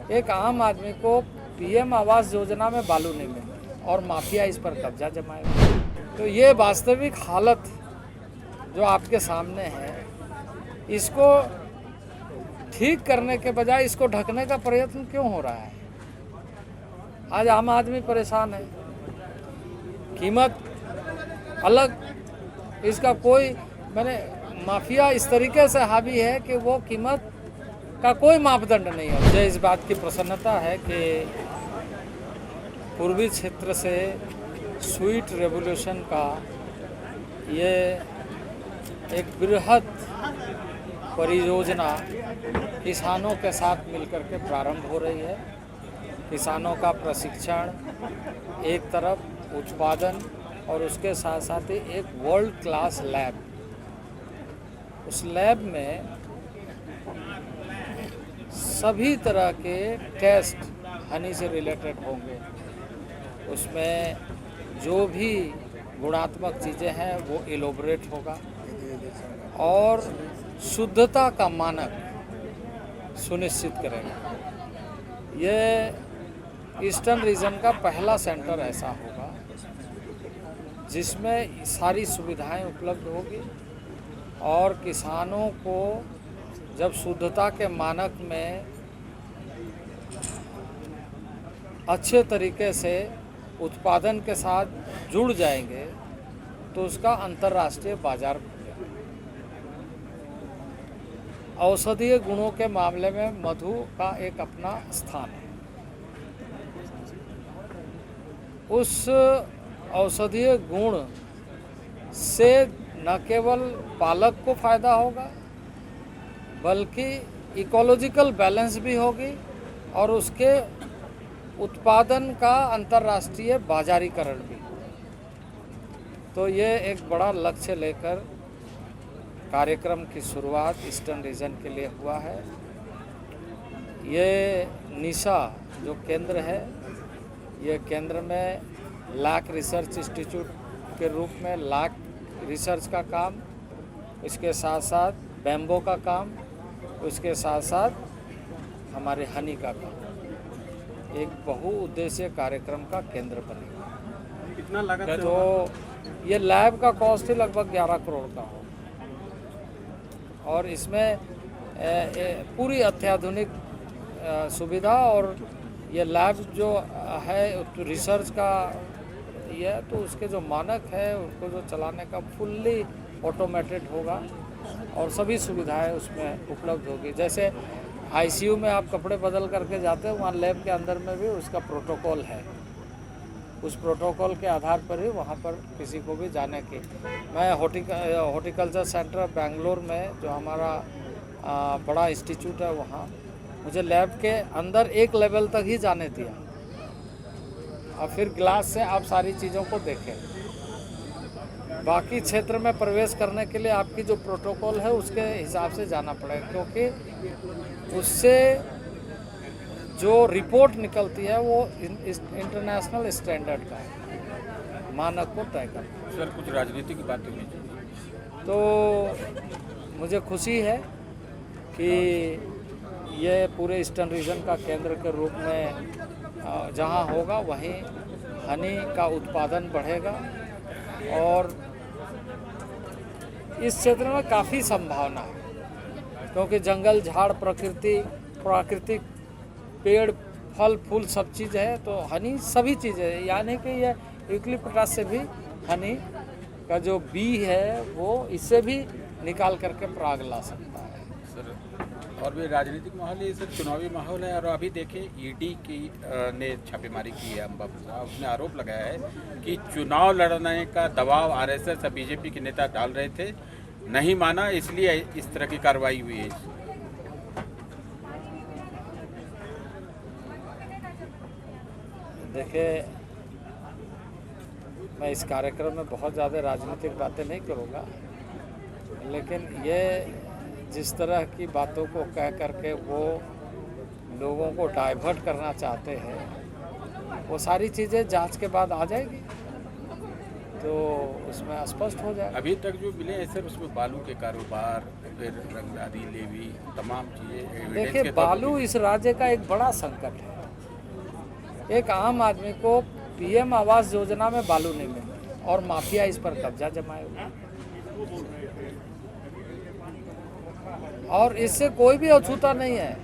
एक आम आदमी को पीएम आवास योजना में बालू नहीं मिला और माफिया इस पर कब्जा जमाएगा। तो ये वास्तविक हालत जो आपके सामने है, इसको ठीक करने के बजाय इसको ढकने का प्रयत्न क्यों हो रहा है? आज आम आदमी परेशान है, कीमत अलग, इसका कोई माफिया इस तरीके से हावी है कि वो कीमत का कोई मापदंड नहीं है। मुझे इस बात की प्रसन्नता है कि पूर्वी क्षेत्र से स्वीट रेवोल्यूशन का ये एक बृहद परियोजना किसानों के साथ मिलकर के प्रारंभ हो रही है। किसानों का प्रशिक्षण एक तरफ, उत्पादन और उसके साथ साथ ही एक वर्ल्ड क्लास लैब। उस लैब में सभी तरह के टेस्ट हनी से रिलेटेड होंगे। उसमें जो भी गुणात्मक चीज़ें हैं वो एलोबरेट होगा और शुद्धता का मानक सुनिश्चित करेगा। ये ईस्टर्न रीजन का पहला सेंटर ऐसा होगा जिसमें सारी सुविधाएं उपलब्ध होगी और किसानों को जब शुद्धता के मानक में अच्छे तरीके से उत्पादन के साथ जुड़ जाएंगे तो उसका अंतर्राष्ट्रीय बाजार खुलेगा। औषधीय गुणों के मामले में मधु का एक अपना स्थान है। उस औषधीय गुण से न केवल पालक को फायदा होगा बल्कि इकोलॉजिकल बैलेंस भी होगी और उसके उत्पादन का अंतर्राष्ट्रीय बाजारीकरण भी। तो ये एक बड़ा लक्ष्य लेकर कार्यक्रम की शुरुआत ईस्टर्न रीजन के लिए हुआ है। ये निशा जो केंद्र है, ये केंद्र में लाख रिसर्च इंस्टीट्यूट के रूप में लाख रिसर्च का काम, इसके साथ साथ बैम्बो का काम, उसके साथ साथ हमारे हनी का काम, एक बहुउद्देशीय कार्यक्रम का केंद्र बनेगा। कितना लागत? तो ये लैब का कॉस्ट ही लगभग 11 करोड़ का हो और इसमें पूरी अत्याधुनिक सुविधा और ये लैब जो है रिसर्च का ये, तो उसके जो मानक है उसको जो चलाने का फुल्ली ऑटोमेटेड होगा और सभी सुविधाएं उसमें उपलब्ध होगी। जैसे आईसीयू में आप कपड़े बदल करके जाते हैं, वहाँ लैब के अंदर में भी उसका प्रोटोकॉल है। उस प्रोटोकॉल के आधार पर ही वहाँ पर किसी को भी जाने की। मैं हॉर्टिकल्चर सेंटर बेंगलोर में जो हमारा बड़ा इंस्टीट्यूट है, वहाँ मुझे लैब के अंदर एक लेवल तक ही जाने दिया और फिर ग्लास से आप सारी चीज़ों को देखें। बाकी क्षेत्र में प्रवेश करने के लिए आपकी जो प्रोटोकॉल है उसके हिसाब से जाना पड़ेगा, क्योंकि उससे जो रिपोर्ट निकलती है वो इंटरनेशनल स्टैंडर्ड का है, मानक को तय करता है। सर, कुछ राजनीति की बात होनी चाहिए। तो मुझे खुशी है कि ये पूरे ईस्टर्न रीजन का केंद्र के रूप में जहाँ होगा वहीं हनी का उत्पादन बढ़ेगा और इस क्षेत्र में काफ़ी संभावना है, क्योंकि जंगल झाड़ प्राकृतिक पेड़ फल फूल सब चीज़ है। तो हनी सभी चीज़ें है, यानी कि ये यूकलिप्टस से भी हनी का जो बी है वो इससे भी निकाल करके पराग ला सकता है। सर, और भी राजनीतिक माहौल है, सर चुनावी माहौल है और अभी देखें ईडी की ने छापेमारी की है अम्बा साहब। उसने आरोप लगाया है कि चुनाव लड़ने का दबाव आरएसएस और बीजेपी के नेता डाल रहे थे, नहीं माना, इसलिए इस तरह की कार्रवाई हुई है। देखिए, मैं इस कार्यक्रम में बहुत ज़्यादा राजनीतिक बातें नहीं करूँगा, लेकिन ये जिस तरह की बातों को कह करके वो लोगों को डाइवर्ट करना चाहते हैं, वो सारी चीज़ें जांच के बाद आ जाएगी। तो उसमें स्पष्ट हो जाए। अभी तक जो मिले हैं सर उसमें बालू के कारोबार, फिर रंगदारी, लेवी, तमाम चीज़ें एविडेंस देखिए, के तौर पर बालू इस राज्य का एक बड़ा संकट है। एक आम आदमी को पीएम आवास योजना में बालू नहीं मिला और माफिया इस पर कब्जा जमाए हुए, और इससे कोई भी अछूता नहीं है।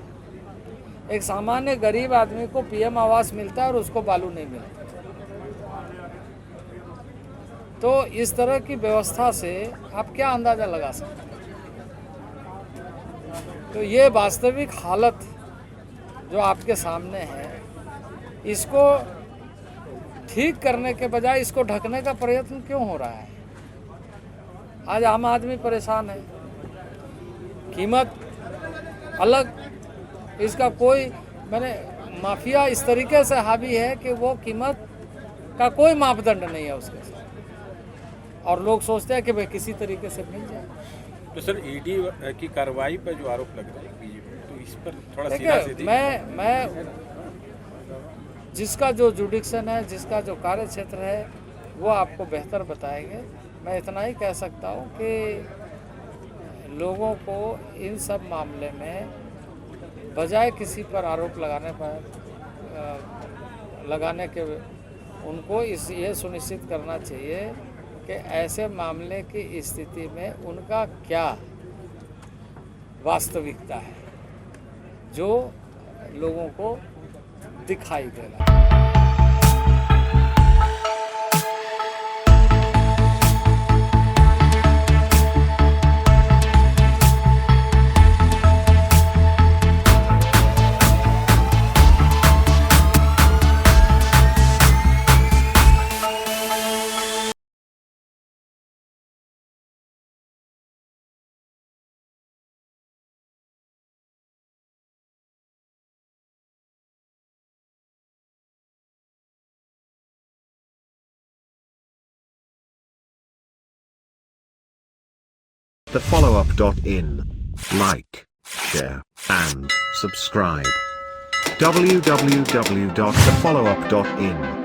एक सामान्य गरीब आदमी को पीएम आवास मिलता है और उसको बालू नहीं मिलता। तो इस तरह की व्यवस्था से आप क्या अंदाजा लगा सकते हैं? तो ये वास्तविक हालत जो आपके सामने है, इसको ठीक करने के बजाय इसको ढकने का प्रयत्न क्यों हो रहा है? आज आम आदमी परेशान है, कीमत अलग, इसका कोई माफिया इस तरीके से हावी है कि वो कीमत का कोई मापदंड नहीं है उसके साथ, और लोग सोचते हैं कि भाई किसी तरीके से मिल जाए। तो सर ईडी की कार्रवाई पर जो आरोप लग रहा है बीजेपी, तो इस पर थोड़ा सीधा देखिए, मैं जिसका जो जुडिक्शन है, जिसका जो कार्य क्षेत्र है, वो आपको बेहतर बताएंगे। मैं इतना ही कह सकता हूँ कि लोगों को इन सब मामले में बजाय किसी पर आरोप लगाने के उनको ये सुनिश्चित करना चाहिए कि ऐसे मामले की स्थिति में उनका क्या वास्तविकता है जो लोगों को दिखाई दे रहा है। thefollowup.in. Like, share, and subscribe. www.thefollowup.in